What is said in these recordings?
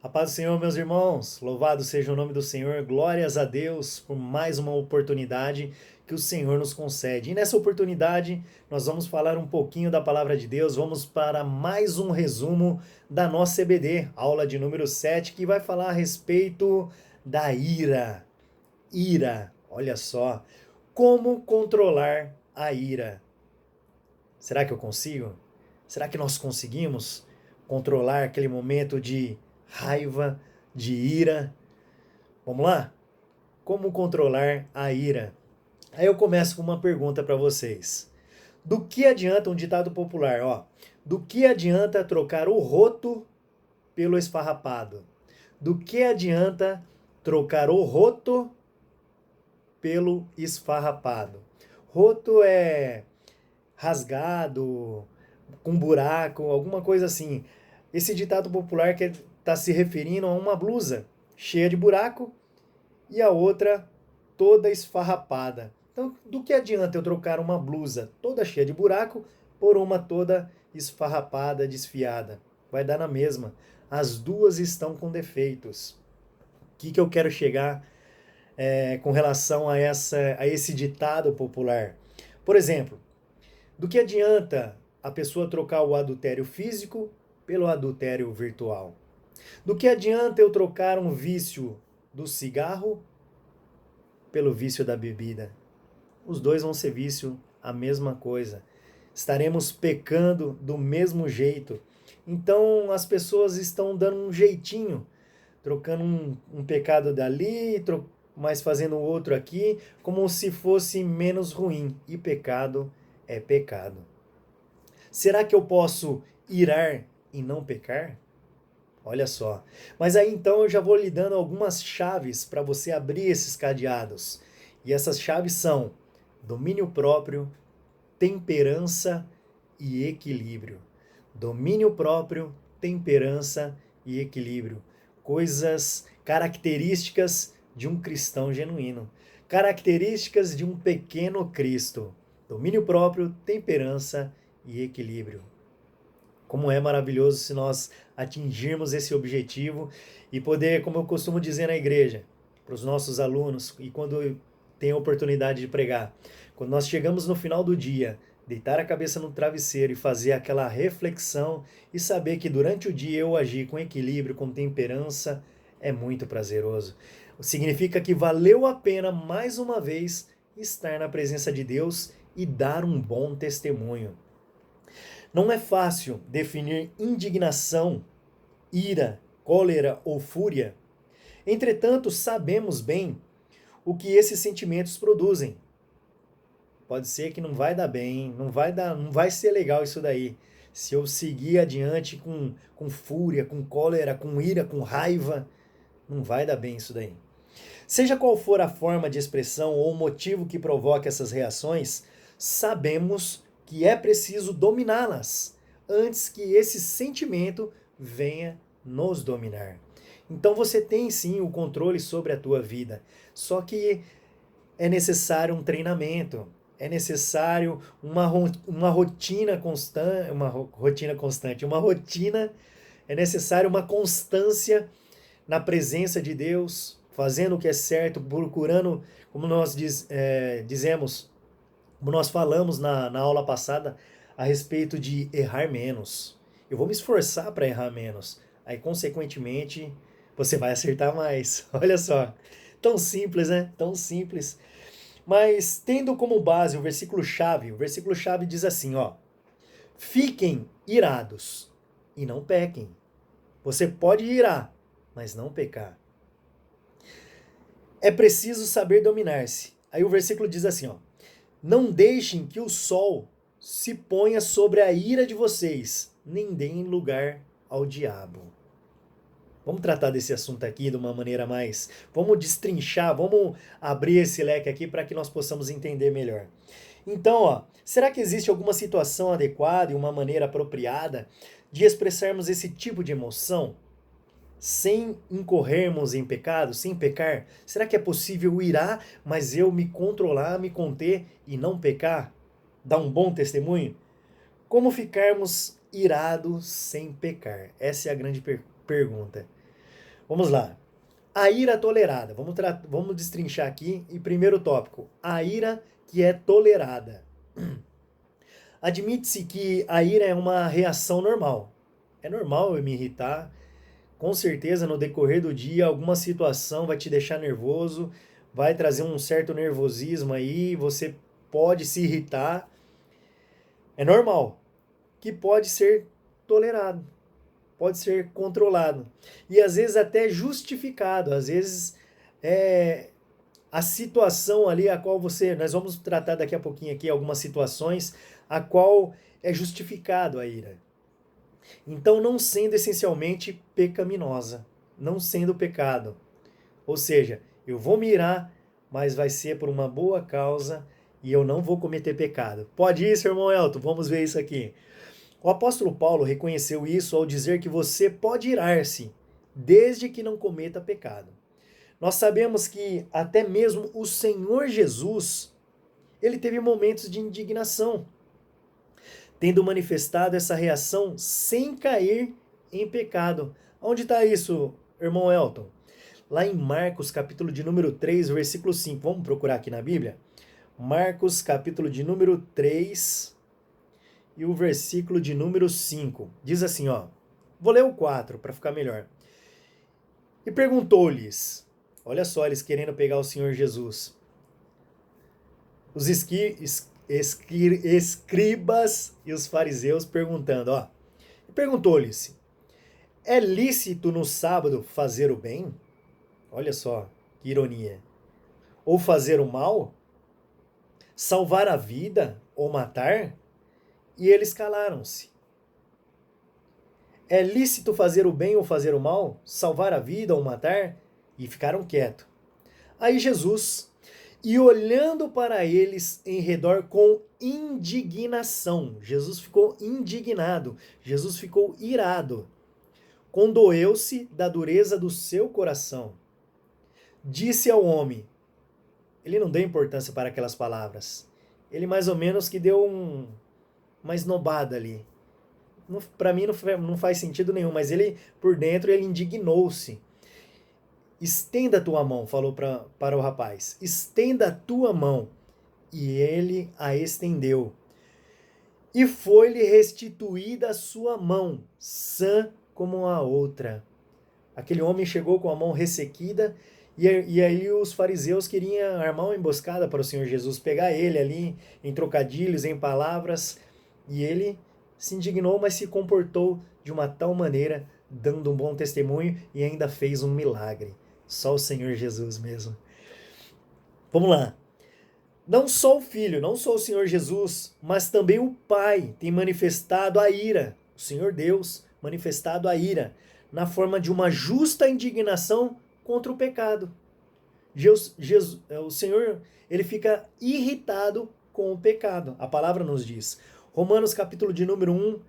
A paz do Senhor, meus irmãos, louvado seja o nome do Senhor, glórias a Deus por mais uma oportunidade que o Senhor nos concede. E nessa oportunidade, nós vamos falar um pouquinho da palavra de Deus, vamos para mais um resumo da nossa EBD, aula de número 7, que vai falar a respeito da ira. Ira, olha só, como controlar a ira. Será que eu consigo? Será que nós conseguimos controlar aquele momento de raiva, de ira? Vamos lá? Como controlar a ira? Aí eu começo com uma pergunta para vocês. Do que adianta um ditado popular, ó? Do que adianta trocar o roto pelo esfarrapado? Do que adianta trocar o roto pelo esfarrapado? Roto é rasgado, com buraco, alguma coisa assim. Esse ditado popular que está se referindo a uma blusa cheia de buraco e a outra toda esfarrapada. Então, do que adianta eu trocar uma blusa toda cheia de buraco por uma toda esfarrapada, desfiada? Vai dar na mesma. As duas estão com defeitos. O que eu quero chegar com relação a esse ditado popular? Por exemplo, do que adianta a pessoa trocar o adultério físico pelo adultério virtual? Do que adianta eu trocar um vício do cigarro pelo vício da bebida? Os dois vão ser vício, a mesma coisa. Estaremos pecando do mesmo jeito. Então as pessoas estão dando um jeitinho, trocando um pecado dali, mas fazendo outro aqui, como se fosse menos ruim. E pecado é pecado. Será que eu posso irar e não pecar? Olha só. Mas aí então eu já vou lhe dando algumas chaves para você abrir esses cadeados. E essas chaves são domínio próprio, temperança e equilíbrio. Domínio próprio, temperança e equilíbrio. Coisas, características de um cristão genuíno. Características de um pequeno Cristo. Domínio próprio, temperança e equilíbrio. Como é maravilhoso se nós atingirmos esse objetivo e poder, como eu costumo dizer na igreja, para os nossos alunos e quando tem a oportunidade de pregar, quando nós chegamos no final do dia, deitar a cabeça no travesseiro e fazer aquela reflexão e saber que durante o dia eu agi com equilíbrio, com temperança, é muito prazeroso. Significa que valeu a pena mais uma vez estar na presença de Deus e dar um bom testemunho. Não é fácil definir indignação, ira, cólera ou fúria. Entretanto, sabemos bem o que esses sentimentos produzem. Pode ser que não vai dar bem, não vai ser legal isso daí. Se eu seguir adiante com fúria, com cólera, com ira, com raiva, não vai dar bem isso daí. Seja qual for a forma de expressão ou o motivo que provoca essas reações, sabemos que é preciso dominá-las antes que esse sentimento venha nos dominar. Então você tem sim o controle sobre a tua vida, só que é necessário um treinamento, é necessário uma rotina constante, é necessário uma constância na presença de Deus, fazendo o que é certo, procurando, como nós dizemos, como nós falamos na aula passada, a respeito de errar menos. Eu vou me esforçar para errar menos. Aí, consequentemente, você vai acertar mais. Olha só. Tão simples, né? Tão simples. Mas, tendo como base o versículo chave diz assim, ó. Fiquem irados e não pequem. Você pode irar, mas não pecar. É preciso saber dominar-se. Aí o versículo diz assim, ó. Não deixem que o sol se ponha sobre a ira de vocês, nem deem lugar ao diabo. Vamos tratar desse assunto aqui de uma maneira mais. Vamos destrinchar, vamos abrir esse leque aqui para que nós possamos entender melhor. Então, ó, será que existe alguma situação adequada e uma maneira apropriada de expressarmos esse tipo de emoção sem incorrermos em pecado, sem pecar? Será que é possível irar, mas eu me controlar, me conter e não pecar? Dar um bom testemunho? Como ficarmos irados sem pecar? Essa é a grande pergunta. Vamos lá. A ira tolerada. Vamos destrinchar aqui. E primeiro tópico, a ira que é tolerada. Admite-se que a ira é uma reação normal. É normal eu me irritar. Com certeza, no decorrer do dia, alguma situação vai te deixar nervoso, vai trazer um certo nervosismo aí, você pode se irritar. É normal, que pode ser tolerado, pode ser controlado. E às vezes até justificado. Às vezes a situação ali a qual nós vamos tratar daqui a pouquinho aqui algumas situações a qual é justificado a ira. Então, não sendo essencialmente pecaminosa, não sendo pecado. Ou seja, eu vou me irar, mas vai ser por uma boa causa e eu não vou cometer pecado. Pode isso, irmão Elton? Vamos ver isso aqui. O apóstolo Paulo reconheceu isso ao dizer que você pode irar-se, desde que não cometa pecado. Nós sabemos que até mesmo o Senhor Jesus, ele teve momentos de indignação, tendo manifestado essa reação sem cair em pecado. Onde está isso, irmão Elton? Lá em Marcos, capítulo de número 3, versículo 5. Vamos procurar aqui na Bíblia? Marcos, capítulo de número 3 e o versículo de número 5. Diz assim, ó. Vou ler o 4 para ficar melhor. E perguntou-lhes, olha só, eles querendo pegar o Senhor Jesus. Os escribas e os fariseus perguntando, ó. Perguntou-lhes, é lícito no sábado fazer o bem? Olha só, que ironia. Ou fazer o mal? Salvar a vida ou matar? E eles calaram-se. É lícito fazer o bem ou fazer o mal? Salvar a vida ou matar? E ficaram quietos. Aí Jesus, e olhando para eles em redor com indignação, Jesus ficou indignado, Jesus ficou irado, condoeu-se da dureza do seu coração. Disse ao homem, ele não deu importância para aquelas palavras, ele mais ou menos que deu uma esnobada ali. Para mim não faz sentido nenhum, mas ele, por dentro, ele indignou-se. Estenda a tua mão, falou para o rapaz. Estenda a tua mão. E ele a estendeu. E foi-lhe restituída a sua mão, sã como a outra. Aquele homem chegou com a mão ressequida, e aí os fariseus queriam armar uma emboscada para o Senhor Jesus, pegar ele ali em trocadilhos, em palavras, e ele se indignou, mas se comportou de uma tal maneira, dando um bom testemunho e ainda fez um milagre. Só o Senhor Jesus mesmo. Vamos lá. Não só o Filho, não só o Senhor Jesus, mas também o Pai tem manifestado a ira. O Senhor Deus manifestado a ira na forma de uma justa indignação contra o pecado. O Senhor, ele fica irritado com o pecado. A palavra nos diz. Romanos capítulo de número 1.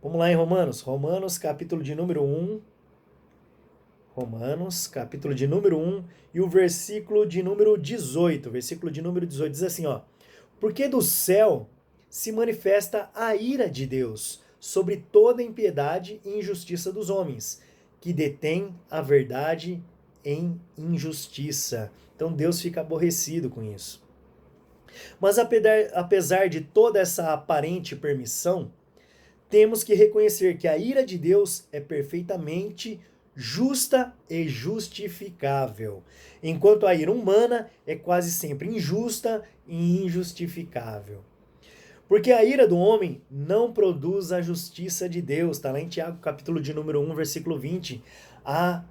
Vamos lá em Romanos. Romanos capítulo de número 1. Romanos capítulo de número 1 e o versículo de número 18. Versículo de número 18 diz assim, ó. Porque do céu se manifesta a ira de Deus sobre toda impiedade e injustiça dos homens, que detêm a verdade em injustiça. Então Deus fica aborrecido com isso. Mas apesar de toda essa aparente permissão, temos que reconhecer que a ira de Deus é perfeitamente justa e justificável, enquanto a ira humana é quase sempre injusta e injustificável. Porque a ira do homem não produz a justiça de Deus, está lá em Tiago, capítulo de número 1, versículo 20. A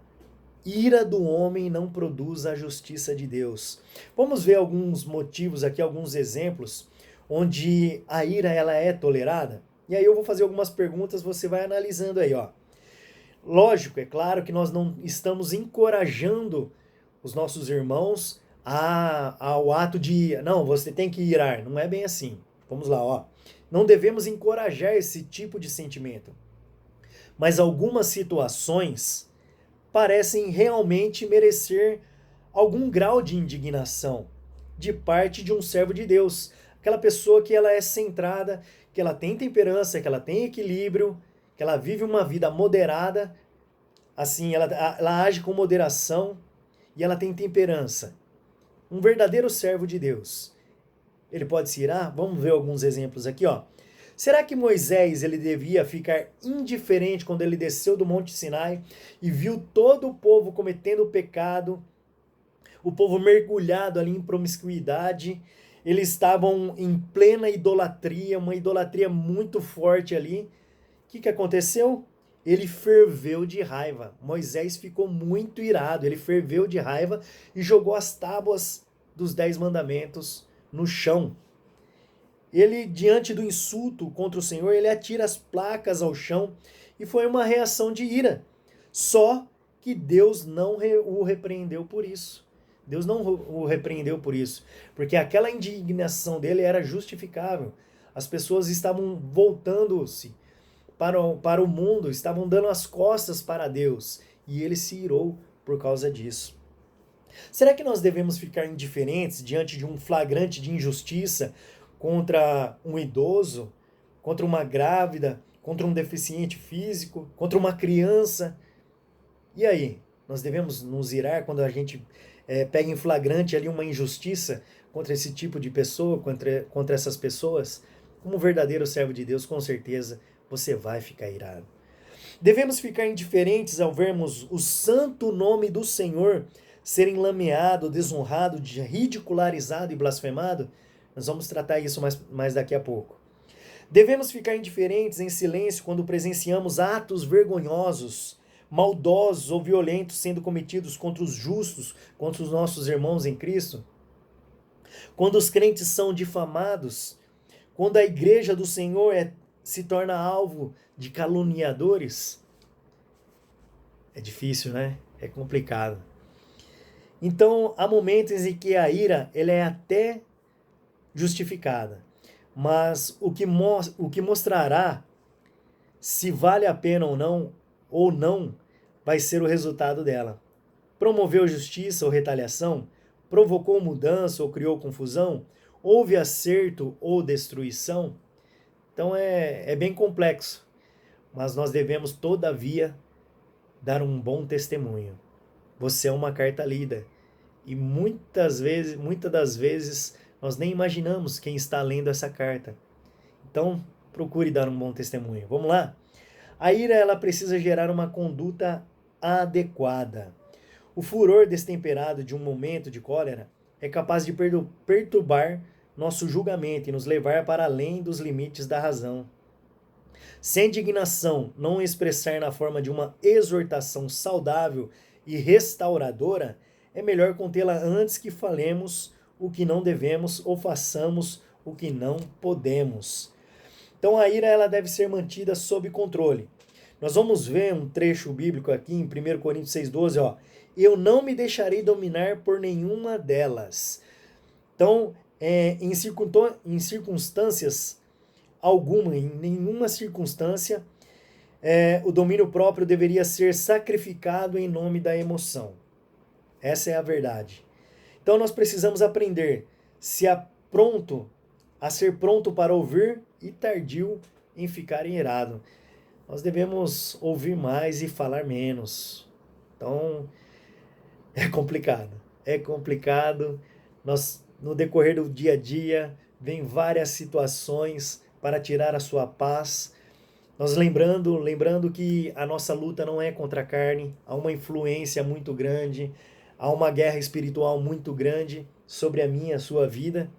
ira do homem não produz a justiça de Deus. Vamos ver alguns motivos aqui, alguns exemplos, onde a ira ela é tolerada? E aí eu vou fazer algumas perguntas, você vai analisando aí, ó. Lógico, é claro que nós não estamos encorajando os nossos irmãos ao ato de, não, você tem que irar. Não é bem assim. Vamos lá, ó. Não devemos encorajar esse tipo de sentimento. Mas algumas situações parecem realmente merecer algum grau de indignação de parte de um servo de Deus. Aquela pessoa que ela é centrada, que ela tem temperança, que ela tem equilíbrio, que ela vive uma vida moderada, assim, ela age com moderação e ela tem temperança. Um verdadeiro servo de Deus. Ele pode se irar? Vamos ver alguns exemplos aqui, ó. Será que Moisés ele devia ficar indiferente quando ele desceu do Monte Sinai e viu todo o povo cometendo pecado, o povo mergulhado ali em promiscuidade? Eles estavam em plena idolatria, uma idolatria muito forte ali. O que aconteceu? Ele ferveu de raiva. Moisés ficou muito irado. Ele ferveu de raiva e jogou as tábuas dos 10 mandamentos no chão. Ele, diante do insulto contra o Senhor, ele atira as placas ao chão e foi uma reação de ira. Só que Deus não o repreendeu por isso. Deus não o repreendeu por isso, porque aquela indignação dele era justificável. As pessoas estavam voltando-se para o mundo, estavam dando as costas para Deus, e ele se irou por causa disso. Será que nós devemos ficar indiferentes diante de um flagrante de injustiça contra um idoso, contra uma grávida, contra um deficiente físico, contra uma criança? E aí? Nós devemos nos irar quando a gente pega em flagrante ali uma injustiça contra esse tipo de pessoa, contra essas pessoas? Como verdadeiro servo de Deus, com certeza você vai ficar irado. Devemos ficar indiferentes ao vermos o santo nome do Senhor ser enlameado, desonrado, ridicularizado e blasfemado? Nós vamos tratar isso mais daqui a pouco. Devemos ficar indiferentes em silêncio quando presenciamos atos vergonhosos, maldosos ou violentos sendo cometidos contra os justos, contra os nossos irmãos em Cristo? Quando os crentes são difamados, quando a igreja do Senhor se torna alvo de caluniadores? É difícil, né? É complicado. Então, há momentos em que a ira ela é até justificada, mas o que mostrará se vale a pena ou não, vai ser o resultado dela. Promoveu justiça ou retaliação? Provocou mudança ou criou confusão? Houve acerto ou destruição? Então é bem complexo, mas nós devemos, todavia, dar um bom testemunho. Você é uma carta lida e muitas das vezes, nós nem imaginamos quem está lendo essa carta. Então, procure dar um bom testemunho. Vamos lá? A ira ela precisa gerar uma conduta adequada. O furor destemperado de um momento de cólera é capaz de perturbar nosso julgamento e nos levar para além dos limites da razão. Se a indignação não expressar na forma de uma exortação saudável e restauradora, é melhor contê-la antes que falemos o que não devemos ou façamos o que não podemos. Então a ira ela deve ser mantida sob controle. Nós vamos ver um trecho bíblico aqui em 1 Coríntios 6,12, ó. Eu não me deixarei dominar por nenhuma delas. Então, em circunstâncias alguma, em nenhuma circunstância, o domínio próprio deveria ser sacrificado em nome da emoção. Essa é a verdade. Então nós precisamos aprender a ser pronto para ouvir e tardio em ficar irado. Nós devemos ouvir mais e falar menos. Então, é complicado. É complicado. No decorrer do dia a dia, vem várias situações para tirar a sua paz. Nós lembrando que a nossa luta não é contra a carne, há uma influência muito grande, há uma guerra espiritual muito grande sobre a minha e a sua vida.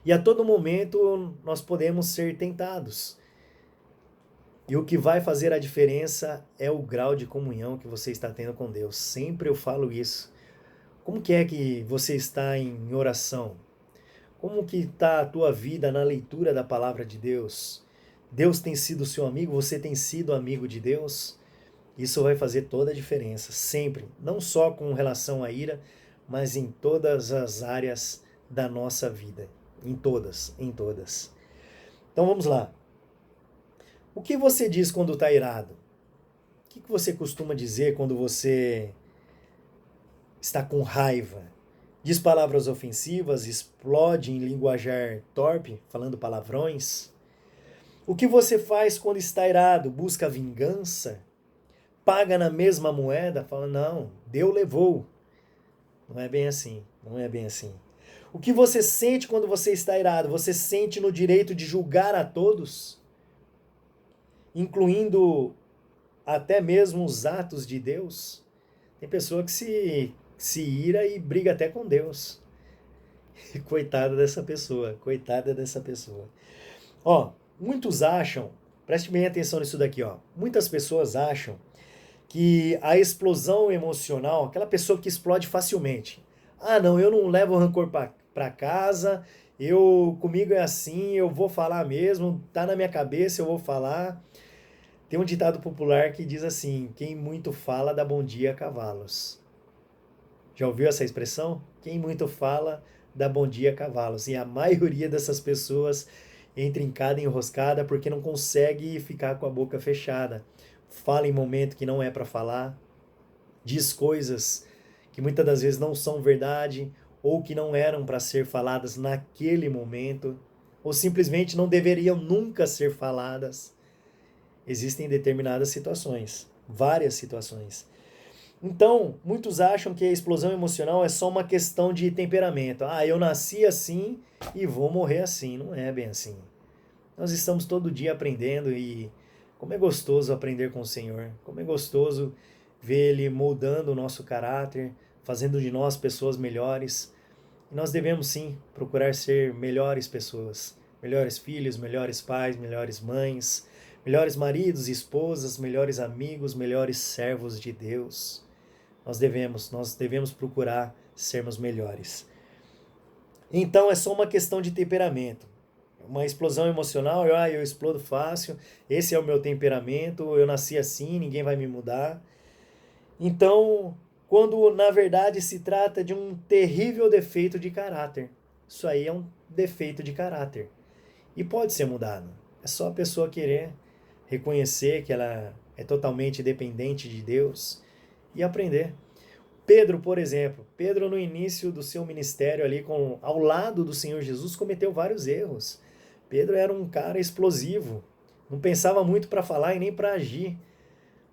E a todo momento nós podemos ser tentados. E o que vai fazer a diferença é o grau de comunhão que você está tendo com Deus. Sempre eu falo isso. Como que é que você está em oração? Como que está a tua vida na leitura da palavra de Deus? Deus tem sido seu amigo? Você tem sido amigo de Deus? Isso vai fazer toda a diferença, sempre. Não só com relação à ira, mas em todas as áreas da nossa vida. Em todas, em todas. Então vamos lá. O que você diz quando está irado? O que você costuma dizer quando você está com raiva? Diz palavras ofensivas, explode em linguajar torpe, falando palavrões? O que você faz quando está irado? Busca vingança? paga na mesma moeda, fala, não, Deus levou. Não é bem assim, não é bem assim. O que você sente quando você está irado? Você sente no direito de julgar a todos? Incluindo até mesmo os atos de Deus? Tem pessoa que se ira e briga até com Deus. Coitada dessa pessoa, coitada dessa pessoa. Ó, muitos acham, preste bem atenção nisso daqui, ó. Muitas pessoas acham que a explosão emocional, aquela pessoa que explode facilmente. Ah, não, eu não levo rancor para casa, comigo é assim, eu vou falar mesmo, tá na minha cabeça, eu vou falar. Tem um ditado popular que diz assim: quem muito fala dá bom dia a cavalos. Já ouviu essa expressão? Quem muito fala dá bom dia a cavalos. E a maioria dessas pessoas entra em cada enroscada porque não consegue ficar com a boca fechada. Fala em momento que não é para falar, diz coisas que muitas das vezes não são verdade ou que não eram para ser faladas naquele momento, ou simplesmente não deveriam nunca ser faladas. Existem determinadas situações, várias situações. Então, muitos acham que a explosão emocional é só uma questão de temperamento. Ah, eu nasci assim e vou morrer assim. Não é bem assim. Nós estamos todo dia aprendendo e como é gostoso aprender com o Senhor. Como é gostoso ver Ele moldando o nosso caráter, fazendo de nós pessoas melhores. E nós devemos sim procurar ser melhores pessoas. Melhores filhos, melhores pais, melhores mães, melhores maridos e esposas, melhores amigos, melhores servos de Deus. Nós devemos procurar sermos melhores. Então é só uma questão de temperamento. Uma explosão emocional, eu explodo fácil, esse é o meu temperamento, eu nasci assim, ninguém vai me mudar. Então, quando na verdade se trata de um terrível defeito de caráter. Isso aí é um defeito de caráter. E pode ser mudado. É só a pessoa querer reconhecer que ela é totalmente dependente de Deus e aprender. Pedro, por exemplo, Pedro no início do seu ministério ali ao lado do Senhor Jesus cometeu vários erros. Pedro era um cara explosivo, não pensava muito para falar e nem para agir.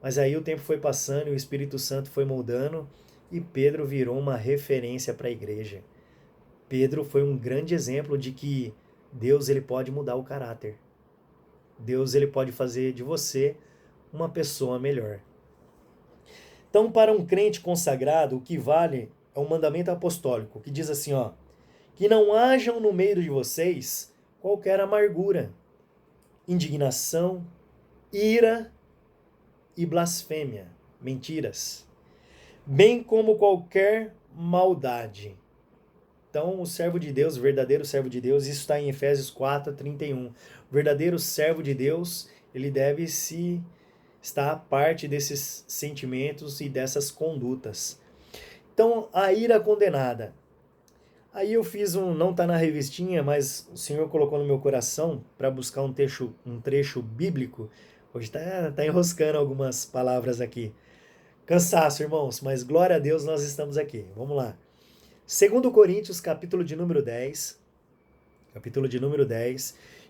Mas aí o tempo foi passando e o Espírito Santo foi moldando e Pedro virou uma referência para a igreja. Pedro foi um grande exemplo de que Deus ele pode mudar o caráter. Deus ele pode fazer de você uma pessoa melhor. Então, para um crente consagrado, o que vale é um mandamento apostólico, que diz assim, ó, que não hajam no meio de vocês qualquer amargura, indignação, ira e blasfêmia, mentiras, bem como qualquer maldade. Então, o servo de Deus, o verdadeiro servo de Deus, isso está em Efésios 4:31. O verdadeiro servo de Deus, ele deve estar à parte desses sentimentos e dessas condutas. Então, a ira condenada. Aí eu fiz não está na revistinha, mas o Senhor colocou no meu coração para buscar um trecho bíblico. Hoje tá enroscando algumas palavras aqui. Cansaço, irmãos, mas glória a Deus nós estamos aqui. Vamos lá. 2 Coríntios, capítulo de número 10,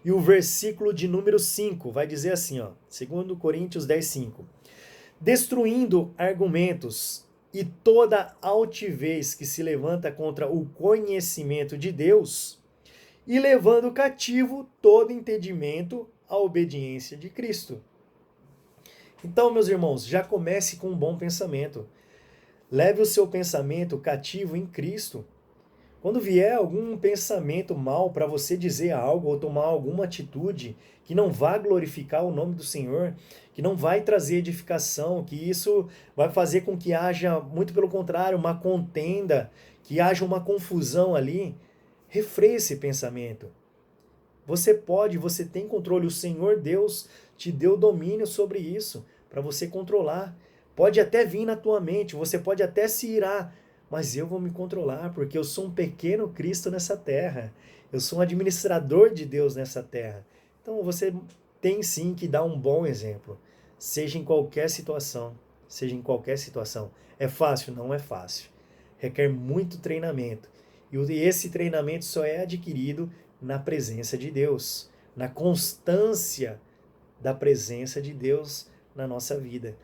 e o versículo de número 5, vai dizer assim, ó, 2 Coríntios 10, 5. Destruindo argumentos e toda altivez que se levanta contra o conhecimento de Deus e levando cativo todo entendimento à obediência de Cristo. Então, meus irmãos, já comece com um bom pensamento. Leve o seu pensamento cativo em Cristo. Quando vier algum pensamento mal para você dizer algo ou tomar alguma atitude que não vá glorificar o nome do Senhor, que não vai trazer edificação, que isso vai fazer com que haja, muito pelo contrário, uma contenda, que haja uma confusão ali, refreie esse pensamento. Você tem controle, o Senhor Deus te deu domínio sobre isso, para você controlar. Pode até vir na tua mente, você pode até se irar, mas eu vou me controlar, porque eu sou um pequeno Cristo nessa terra. Eu sou um administrador de Deus nessa terra. Então você tem sim que dar um bom exemplo, seja em qualquer situação, seja em qualquer situação. É fácil? Não é fácil. Requer muito treinamento. E esse treinamento só é adquirido na presença de Deus, na constância da presença de Deus na nossa vida.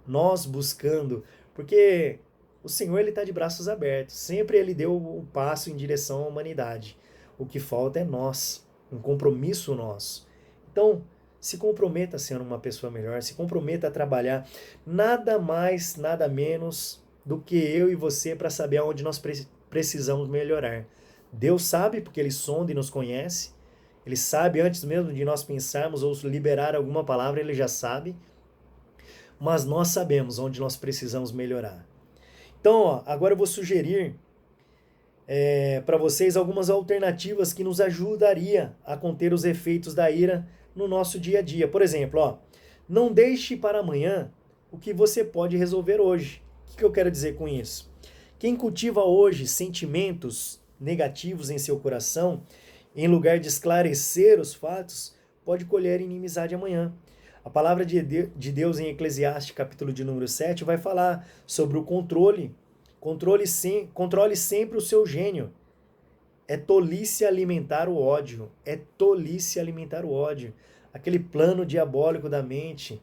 nós buscando, porque o Senhor ele está de braços abertos, sempre ele deu o passo em direção à humanidade. O que falta é nós, um compromisso nosso. Então, se comprometa a ser uma pessoa melhor, se comprometa a trabalhar, nada mais, nada menos do que eu e você para saber aonde nós precisamos melhorar. Deus sabe, porque Ele sonda e nos conhece. Ele sabe antes mesmo de nós pensarmos ou liberar alguma palavra, Ele já sabe. Mas nós sabemos onde nós precisamos melhorar. Então, ó, agora eu vou sugerir para vocês algumas alternativas que nos ajudaria a conter os efeitos da ira no nosso dia a dia. Por exemplo, ó, não deixe para amanhã o que você pode resolver hoje. O que eu quero dizer com isso? Quem cultiva hoje sentimentos negativos em seu coração, em lugar de esclarecer os fatos, pode colher inimizade amanhã. A palavra de Deus em Eclesiastes, capítulo de número 7, vai falar sobre o controle. Controle sempre o seu gênio. É tolice alimentar o ódio. É tolice alimentar o ódio. Aquele plano diabólico da mente.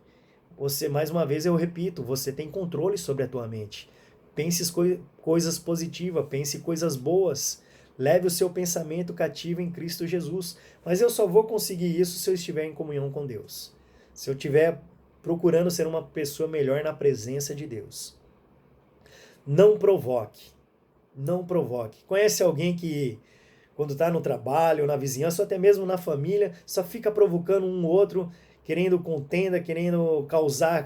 Você, mais uma vez eu repito, você tem controle sobre a tua mente. Pense coisas positivas, pense coisas boas. Leve o seu pensamento cativo em Cristo Jesus. Mas eu só vou conseguir isso se eu estiver em comunhão com Deus. Se eu estiver procurando ser uma pessoa melhor na presença de Deus. Não provoque. Não provoque. Conhece alguém que, quando está no trabalho, na vizinhança, ou até mesmo na família, só fica provocando um outro, querendo contenda, querendo causar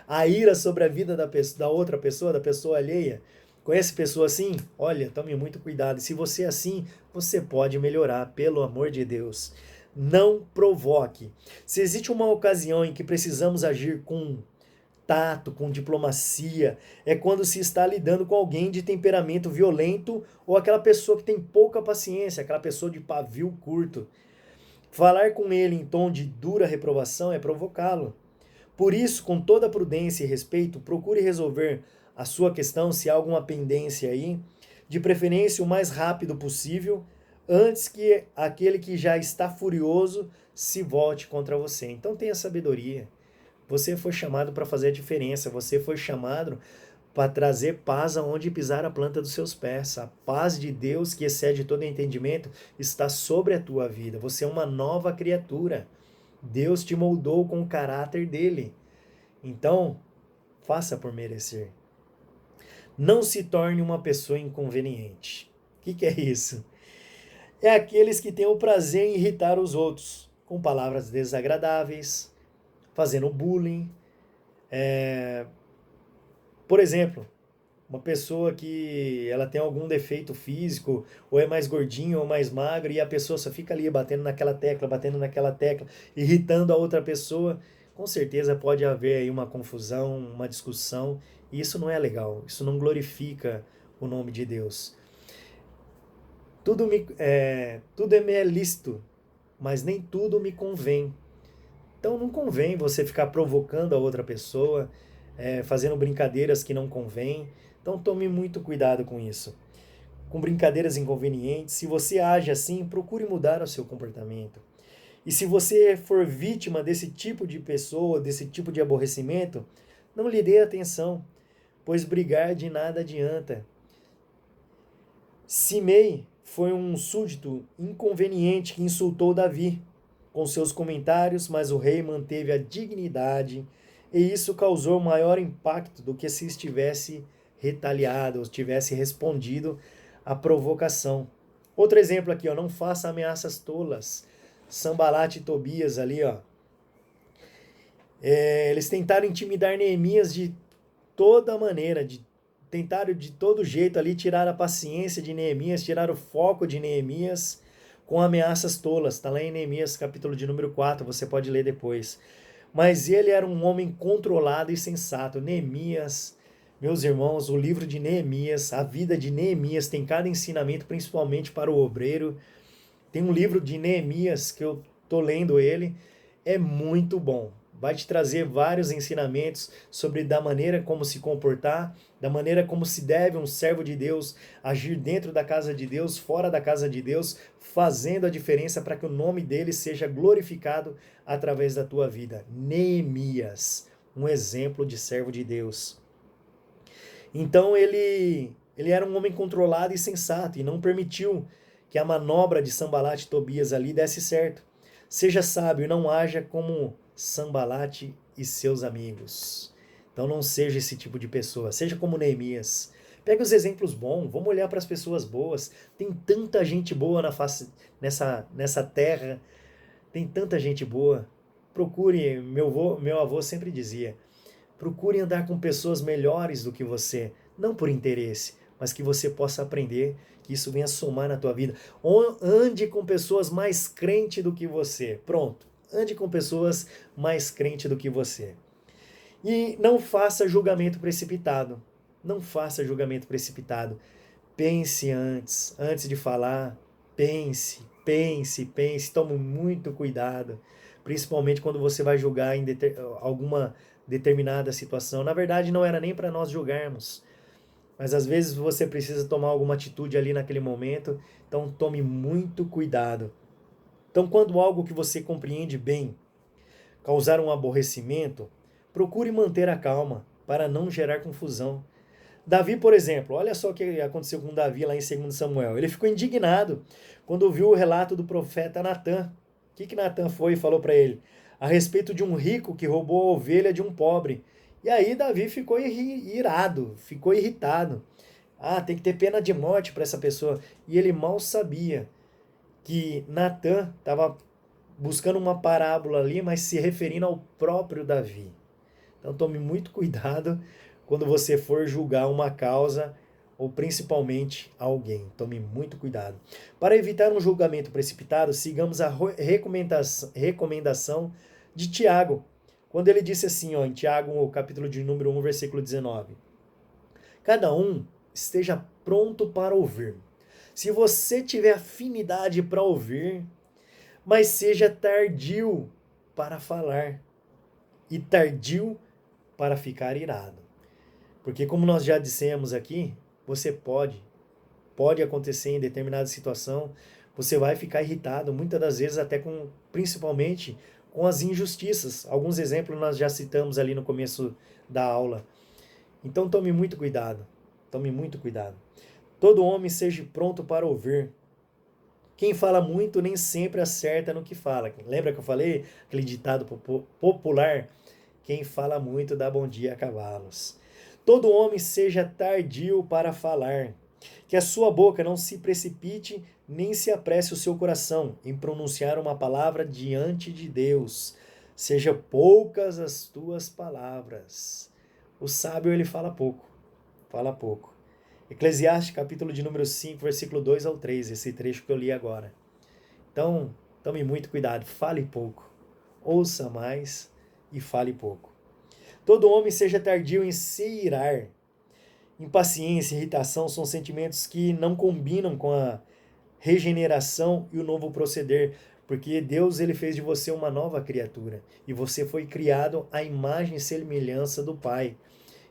a ira sobre a vida da outra pessoa, da pessoa alheia? Conhece pessoa assim? Olha, tome muito cuidado. E se você é assim, você pode melhorar, pelo amor de Deus. Não provoque. Se existe uma ocasião em que precisamos agir com tato, com diplomacia, é quando se está lidando com alguém de temperamento violento ou aquela pessoa que tem pouca paciência, aquela pessoa de pavio curto. Falar com ele em tom de dura reprovação é provocá-lo. Por isso, com toda prudência e respeito, procure resolver a sua questão, se há alguma pendência aí, de preferência o mais rápido possível, antes que aquele que já está furioso se volte contra você. Então tenha sabedoria. Você foi chamado para fazer a diferença, você foi chamado para trazer paz aonde pisar a planta dos seus pés. A paz de Deus, que excede todo entendimento, está sobre a tua vida. Você é uma nova criatura. Deus te moldou com o caráter dele. Então, faça por merecer. Não se torne uma pessoa inconveniente. O que é isso? É aqueles que têm o prazer em irritar os outros, com palavras desagradáveis, fazendo bullying. Por exemplo, uma pessoa que ela tem algum defeito físico, ou é mais gordinho ou mais magro, e a pessoa só fica ali batendo naquela tecla, irritando a outra pessoa, com certeza pode haver aí uma confusão, uma discussão, e isso não é legal, isso não glorifica o nome de Deus. Tudo me é lícito, mas nem tudo me convém. Então não convém você ficar provocando a outra pessoa, fazendo brincadeiras que não convém. Então tome muito cuidado com isso. Com brincadeiras inconvenientes, se você age assim, procure mudar o seu comportamento. E se você for vítima desse tipo de pessoa, desse tipo de aborrecimento, não lhe dê atenção, pois brigar de nada adianta. Simei foi um súdito inconveniente que insultou Davi com seus comentários, mas o rei manteve a dignidade e isso causou maior impacto do que se estivesse retaliado ou tivesse respondido à provocação. Outro exemplo aqui, ó, não faça ameaças tolas. Sanbalat e Tobias ali, ó. Eles tentaram intimidar Neemias de toda maneira, tentaram de todo jeito ali tirar a paciência de Neemias, tirar o foco de Neemias com ameaças tolas. Está lá em Neemias, capítulo de número 4, você pode ler depois. Mas ele era um homem controlado e sensato. Neemias, meus irmãos, o livro de Neemias, a vida de Neemias tem cada ensinamento, principalmente para o obreiro. Tem um livro de Neemias que eu estou lendo ele, é muito bom. Vai te trazer vários ensinamentos sobre da maneira como se comportar, da maneira como se deve um servo de Deus agir dentro da casa de Deus, fora da casa de Deus, fazendo a diferença para que o nome dele seja glorificado através da tua vida. Neemias, um exemplo de servo de Deus. Então ele era um homem controlado e sensato e não permitiu que a manobra de Sanbalate e Tobias ali desse certo. Seja sábio e não haja como Sanbalate e seus amigos. Então não seja esse tipo de pessoa, seja como Neemias. Pega os exemplos bons, vamos olhar para as pessoas boas. Tem tanta gente boa nessa terra, tem tanta gente boa. Procure, meu avô sempre dizia, procure andar com pessoas melhores do que você, não por interesse, mas que você possa aprender, que isso venha somar na tua vida. Ou ande com pessoas mais crentes do que você. Pronto, ande com pessoas mais crentes do que você. E não faça julgamento precipitado. Não faça julgamento precipitado. Pense antes de falar. Pense. Tome muito cuidado. Principalmente quando você vai julgar em alguma determinada situação. Na verdade, não era nem para nós julgarmos. Mas às vezes você precisa tomar alguma atitude ali naquele momento. Então tome muito cuidado. Então, quando algo que você compreende bem causar um aborrecimento, procure manter a calma para não gerar confusão. Davi, por exemplo, olha só o que aconteceu com Davi lá em 2 Samuel. Ele ficou indignado quando ouviu o relato do profeta Natã. O que Natã foi e falou para ele? A respeito de um rico que roubou a ovelha de um pobre. E aí Davi ficou irado, ficou irritado. Ah, tem que ter pena de morte para essa pessoa. E ele mal sabia que Natã estava buscando uma parábola ali, mas se referindo ao próprio Davi. Então tome muito cuidado quando você for julgar uma causa ou principalmente alguém. Tome muito cuidado. Para evitar um julgamento precipitado, sigamos a recomendação de Tiago, quando ele disse assim, ó, em Tiago, o capítulo de número 1, versículo 19. Cada um esteja pronto para ouvir. Se você tiver afinidade para ouvir, mas seja tardio para falar e tardio para ficar irado. Porque como nós já dissemos aqui, você pode acontecer em determinada situação, você vai ficar irritado, muitas das vezes até principalmente com as injustiças. Alguns exemplos nós já citamos ali no começo da aula. Então tome muito cuidado, tome muito cuidado. Todo homem seja pronto para ouvir. Quem fala muito nem sempre acerta no que fala. Lembra que eu falei aquele ditado popular? Quem fala muito dá bom dia a cavalos. Todo homem seja tardio para falar. Que a sua boca não se precipite, nem se apresse o seu coração em pronunciar uma palavra diante de Deus. Seja poucas as tuas palavras. O sábio, ele fala pouco. Fala pouco. Eclesiastes, capítulo de número 5, versículo 2 ao 3, esse trecho que eu li agora. Então, tome muito cuidado, fale pouco. Ouça mais e fale pouco. Todo homem seja tardio em se irar. Impaciência e irritação são sentimentos que não combinam com a regeneração e o novo proceder, porque Deus ele fez de você uma nova criatura e você foi criado à imagem e semelhança do Pai.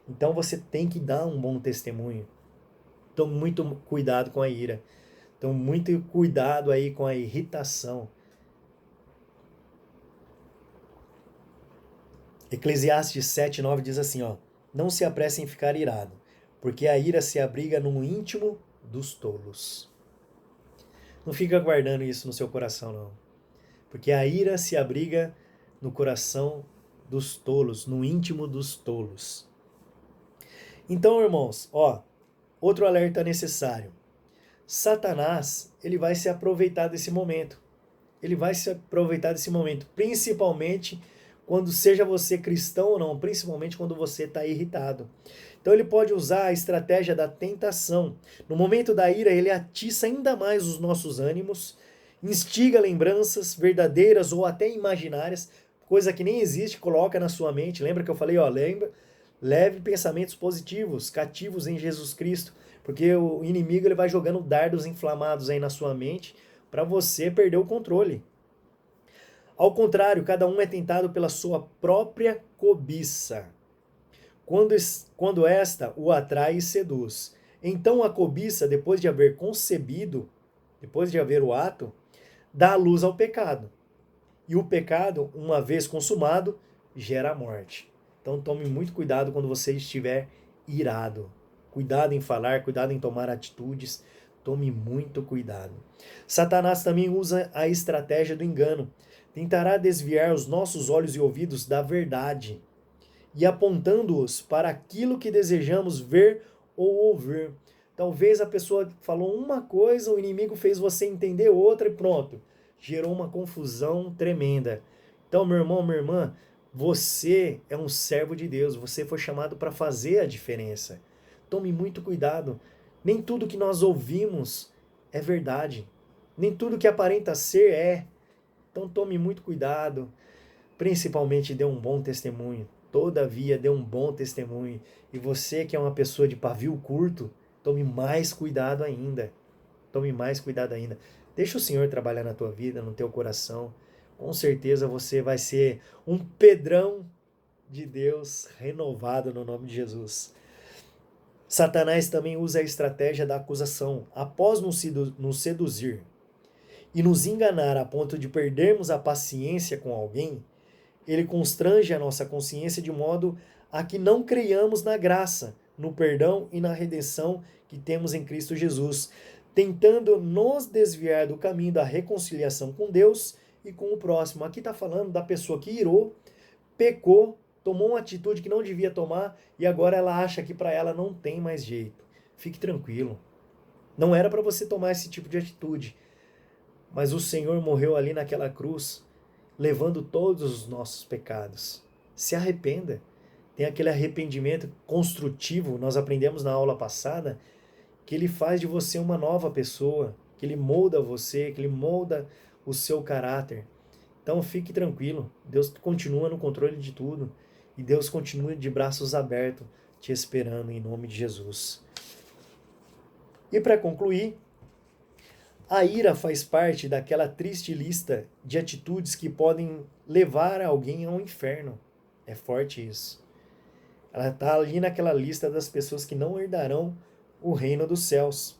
Então você tem que dar um bom testemunho. Então muito cuidado com a ira. Então muito cuidado aí com a irritação. Eclesiastes 7:9 diz assim, ó: não se apresse em ficar irado, porque a ira se abriga no íntimo dos tolos. Não fica guardando isso no seu coração, não. Porque a ira se abriga no coração dos tolos, no íntimo dos tolos. Então, irmãos, ó, outro alerta necessário. Satanás, ele vai se aproveitar desse momento. Ele vai se aproveitar desse momento, principalmente quando seja você cristão ou não, principalmente quando você está irritado. Então ele pode usar a estratégia da tentação. No momento da ira, ele atiça ainda mais os nossos ânimos, instiga lembranças verdadeiras ou até imaginárias, coisa que nem existe, coloca na sua mente. Lembra que eu falei, ó, leve pensamentos positivos, cativos em Jesus Cristo, porque o inimigo ele vai jogando dardos inflamados aí na sua mente para você perder o controle. Ao contrário, cada um é tentado pela sua própria cobiça, quando esta o atrai e seduz. Então a cobiça, depois de haver concebido, depois de haver o ato, dá luz ao pecado. E o pecado, uma vez consumado, gera a morte. Então tome muito cuidado quando você estiver irado. Cuidado em falar, cuidado em tomar atitudes. Tome muito cuidado. Satanás também usa a estratégia do engano. Tentará desviar os nossos olhos e ouvidos da verdade e apontando-os para aquilo que desejamos ver ou ouvir. Talvez a pessoa falou uma coisa, o inimigo fez você entender outra e pronto. Gerou uma confusão tremenda. Então, meu irmão, minha irmã, você é um servo de Deus. Você foi chamado para fazer a diferença. Tome muito cuidado. Nem tudo que nós ouvimos é verdade. Nem tudo que aparenta ser é. Então tome muito cuidado. Principalmente dê um bom testemunho. Todavia, dê um bom testemunho. E você que é uma pessoa de pavio curto, tome mais cuidado ainda. Tome mais cuidado ainda. Deixa o Senhor trabalhar na tua vida, no teu coração. Com certeza você vai ser um Pedrão de Deus renovado no nome de Jesus. Satanás também usa a estratégia da acusação. Após nos seduzir e nos enganar a ponto de perdermos a paciência com alguém, ele constrange a nossa consciência de modo a que não creiamos na graça, no perdão e na redenção que temos em Cristo Jesus, tentando nos desviar do caminho da reconciliação com Deus e com o próximo. Aqui está falando da pessoa que irou, pecou, tomou uma atitude que não devia tomar e agora ela acha que para ela não tem mais jeito. Fique tranquilo. Não era para você tomar esse tipo de atitude. Mas o Senhor morreu ali naquela cruz, levando todos os nossos pecados. Se arrependa. Tem aquele arrependimento construtivo, nós aprendemos na aula passada, que ele faz de você uma nova pessoa, que ele molda você, que ele molda o seu caráter. Então fique tranquilo, Deus continua no controle de tudo e Deus continua de braços abertos te esperando em nome de Jesus. E para concluir, a ira faz parte daquela triste lista de atitudes que podem levar alguém ao inferno. É forte isso. Ela está ali naquela lista das pessoas que não herdarão o reino dos céus.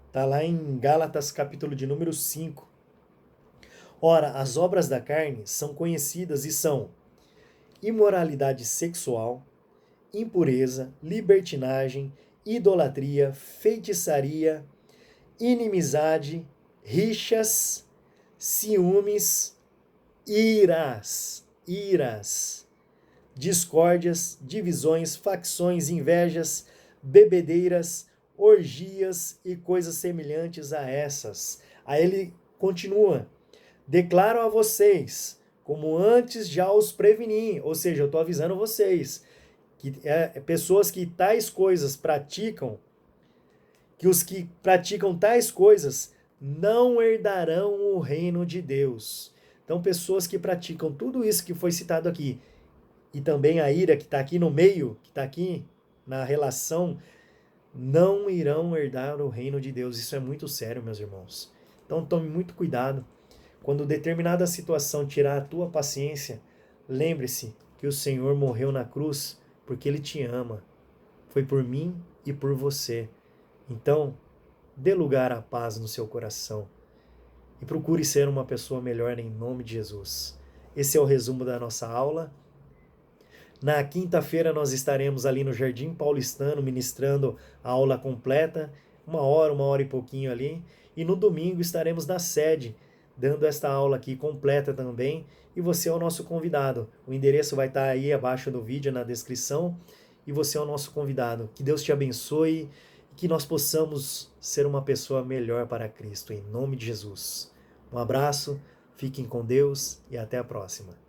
Está lá em Gálatas capítulo de número 5. Ora, as obras da carne são conhecidas e são imoralidade sexual, impureza, libertinagem, idolatria, feitiçaria, inimizade, rixas, ciúmes, iras, discórdias, divisões, facções, invejas, bebedeiras, orgias e coisas semelhantes a essas. Aí ele continua: declaro a vocês, como antes já os preveni, ou seja, eu estou avisando vocês, que pessoas que tais coisas praticam, que os que praticam tais coisas não herdarão o reino de Deus. Então, pessoas que praticam tudo isso que foi citado aqui, e também a ira que está aqui no meio, que está aqui na relação, não irão herdar o reino de Deus. Isso é muito sério, meus irmãos. Então, tome muito cuidado. Quando determinada situação tirar a tua paciência, lembre-se que o Senhor morreu na cruz porque Ele te ama. Foi por mim e por você. Então, dê lugar à paz no seu coração e procure ser uma pessoa melhor em nome de Jesus. Esse é o resumo da nossa aula. Na quinta-feira nós estaremos ali no Jardim Paulistano ministrando a aula completa, uma hora e pouquinho ali. E no domingo estaremos na sede, dando esta aula aqui completa também. E você é o nosso convidado. O endereço vai estar aí abaixo do vídeo, na descrição. E você é o nosso convidado. Que Deus te abençoe e que nós possamos ser uma pessoa melhor para Cristo, em nome de Jesus. Um abraço, fiquem com Deus e até a próxima.